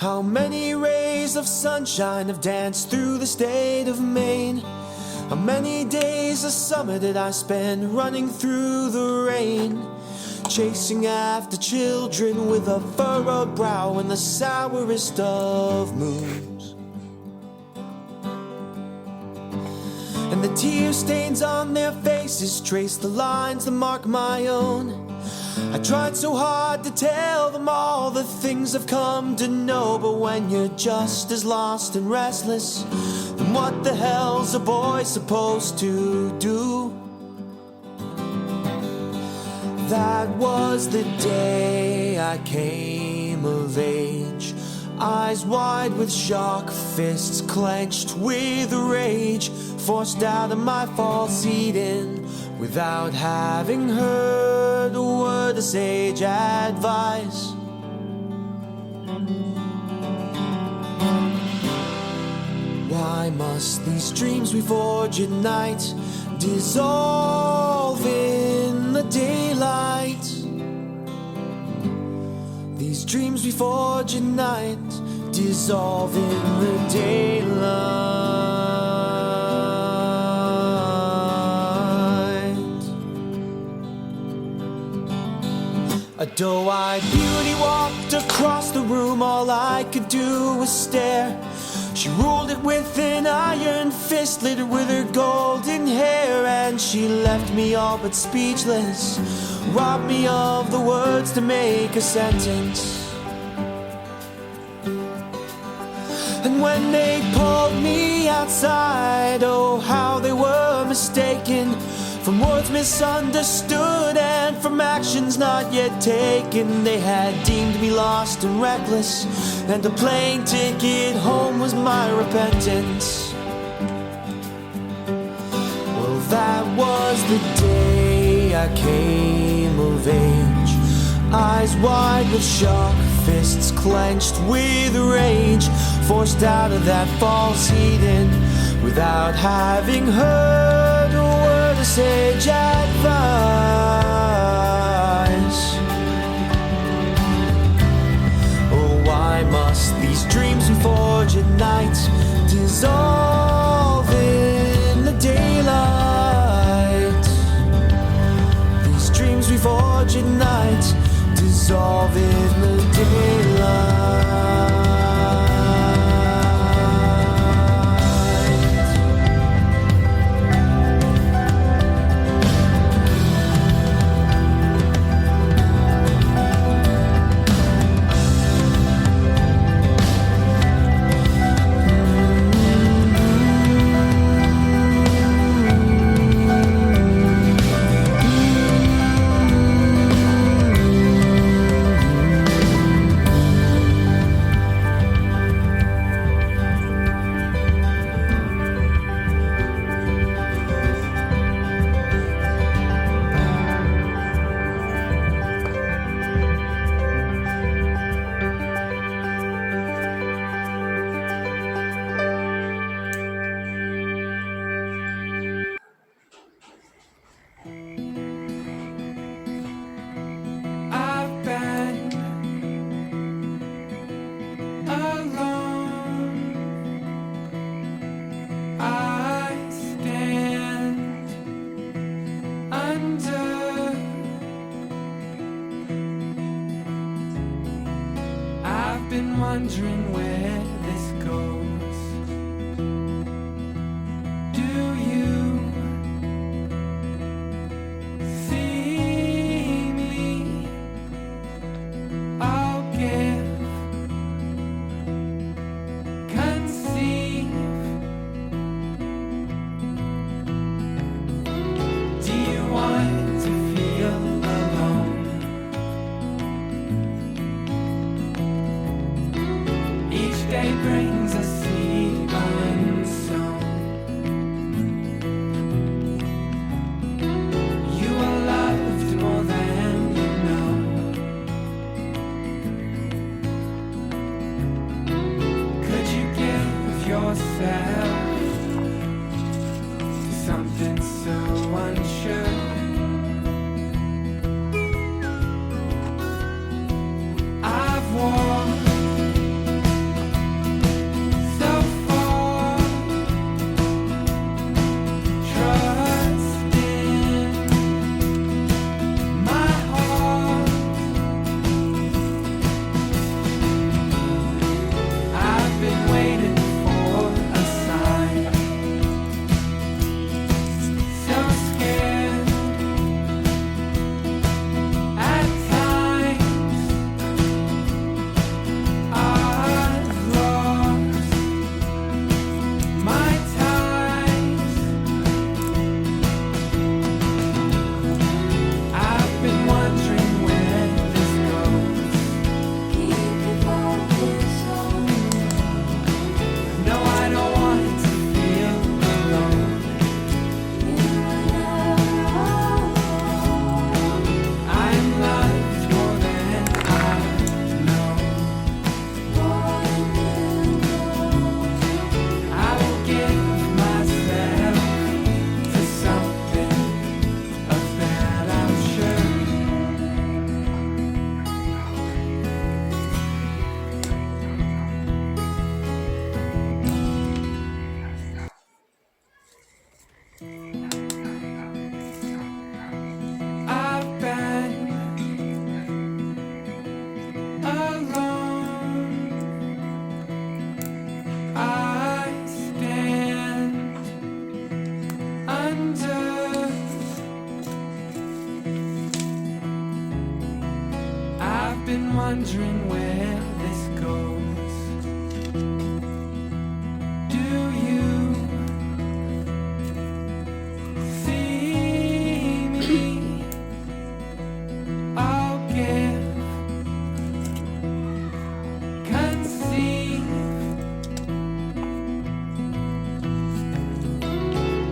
How many rays of sunshine have danced through the state of Maine? How many days of summer did I spend running through the rain, chasing after children with a furrowed brow and the sourest of moons? And the tear stains on their faces trace the lines that mark my own. I tried so hard to tell them all the things I've come to know, but when you're just as lost and restless, then what the hell's a boy supposed to do? That was the day I came of age, eyes wide with shock, fists clenched with rage, forced out of my false Eden without having heard a word of sage advice. Why must these dreams we forge at night dissolve in the daylight? These dreams we forge at night dissolve in the daylight. A doe-eyed beauty walked across the room, all I could do was stare. She ruled it with an iron fist, lit it with her golden hair, and she left me all but speechless, robbed me of the words to make a sentence. And when they pulled me outside, oh how they were mistaken, from words misunderstood and from actions not yet taken. They had deemed me lost and reckless, and a plane ticket home was my repentance. Well, that was the day I came of age, eyes wide with shock, fists clenched with rage, forced out of that false Eden without having heard a word of sage advice. Oh, why must these dreams we forge at night dissolve in the daylight? These dreams we forge at night dissolve in the daylight. Wondering where this goes. Do you see me? I'll give, conceive. Do you want to feel alone? Each day wondering where this goes. Do you see me? I'll give, conceive.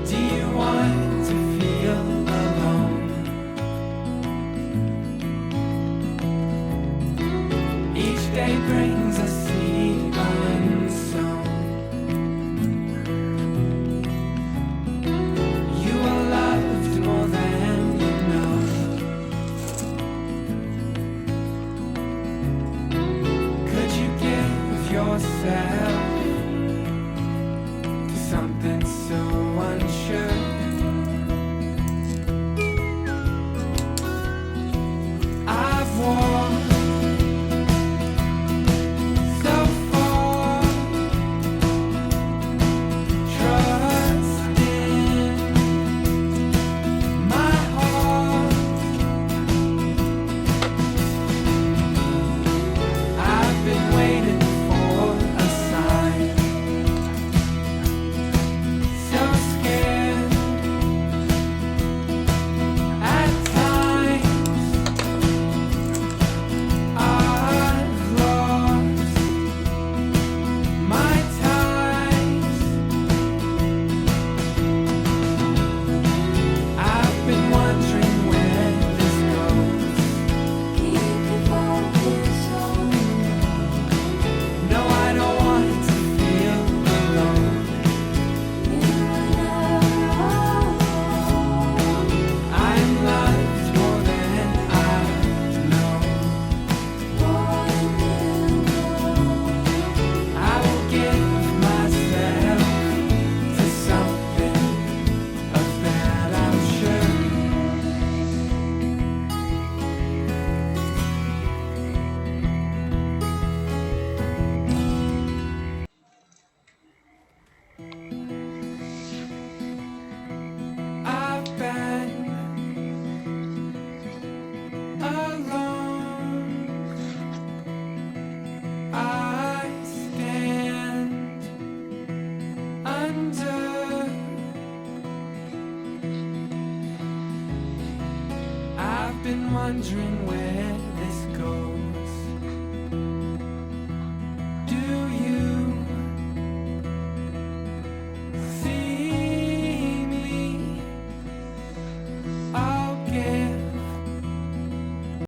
Do you want to feel alone? Each day brings a seed unsown. You are loved more than you know. Could you give yourself to something so unsure? I've walked so far, trusting my heart. I've been waiting for a sign, so scared at times. I've lost my ties. I've been wondering where this goes. No, I don't want to feel alone. I'm loved more than I know. I will give myself to something of that I'm sure. I've been alone. I stand under. I've been wondering where this goes.